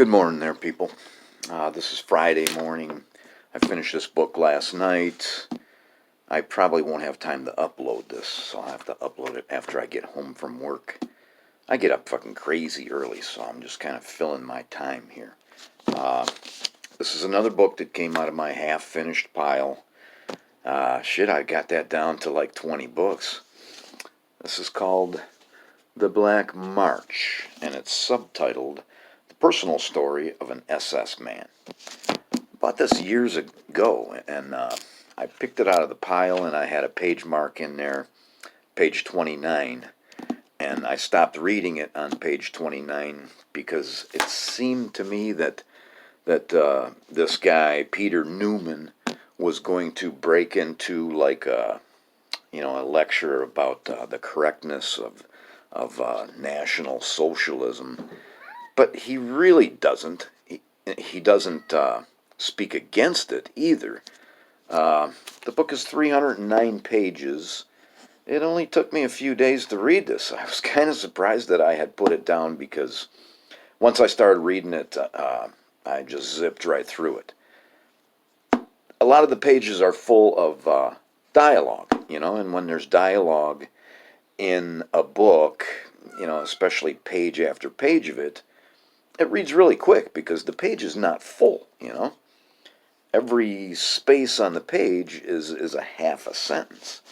Good morning there, people. This is Friday morning. I finished this book last night. I probably won't have time to upload this, so I'll have to upload it after I get home from work. I get up fucking crazy early, so I'm just kind of filling my time here. This is another book that came out of my half-finished pile. I got that down to like 20 books. This is called The Black March, and it's subtitled The Personal Story of an SS Man. Bought this years ago, and I picked it out of the pile, and I had a page mark in there, page 29, and I stopped reading it on page 29 because it seemed to me that this guy, Peter Neumann, was going to break into like a lecture about the correctness of National Socialism, but he really doesn't. He doesn't speak against it either. The book is 309 pages. It only took me a few days to read this. I was kind of surprised that I had put it down because once I started reading it, I just zipped right through it. A lot of the pages are full of dialogue, and when there's dialogue in a book, especially page after page of it, it reads really quick because the page is not full, Every space on the page is a half a sentence.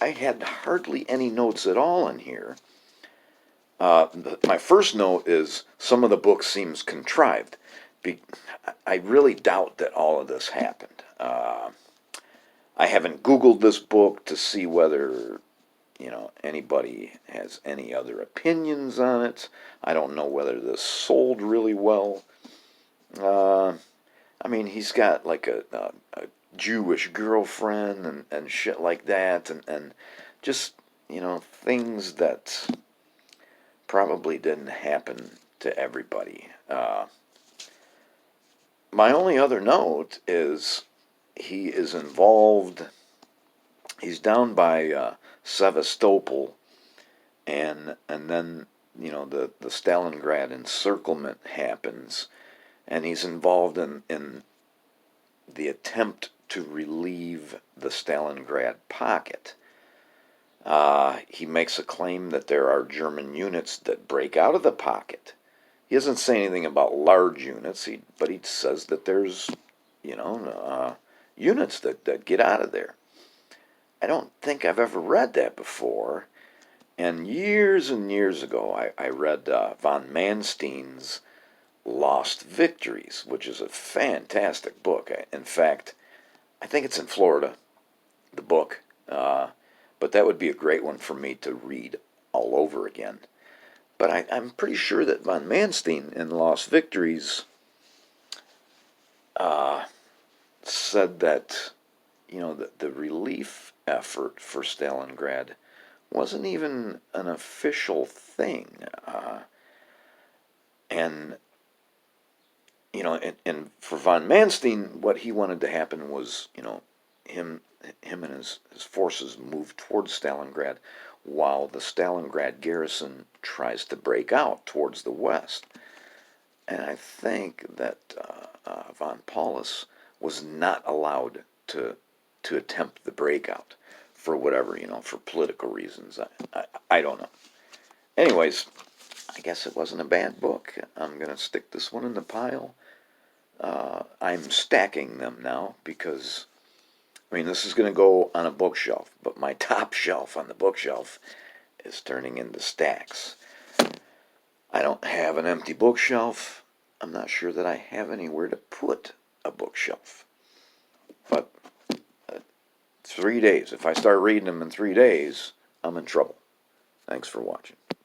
I had hardly any notes at all in here. My first note is some of the book seems contrived. I really doubt that all of this happened. I haven't Googled this book to see whether anybody has any other opinions on it. I don't know whether this sold really well. He's got like a Jewish girlfriend and shit like that, and just, things that probably didn't happen to everybody. My only other note is he is involved, he's down by Sevastopol, and then, the Stalingrad encirclement happens, and he's involved in the attempt to relieve the Stalingrad pocket. He makes a claim that there are German units that break out of the pocket. He doesn't say anything about large units, but he says that there's, units that get out of there. I don't think I've ever read that before. And years ago, I read von Manstein's Lost Victories, which is a fantastic book. In fact, I think it's in Florida, the book. But that would be a great one for me to read all over again. But I'm pretty sure that von Manstein in Lost Victories said that, the relief effort for Stalingrad wasn't even an official thing. And and for von Manstein, what he wanted to happen was, him and his forces move towards Stalingrad while the Stalingrad garrison tries to break out towards the west. And I think that von Paulus was not allowed to attempt the breakout for whatever, for political reasons. I don't know. Anyways, I guess it wasn't a bad book. I'm going to stick this one in the pile. I'm stacking them now because, this is going to go on a bookshelf, but my top shelf on the bookshelf is turning into stacks. I don't have an empty bookshelf. I'm not sure that I have anywhere to put a bookshelf. But 3 days, if I start reading them in 3 days, I'm in trouble. Thanks for watching.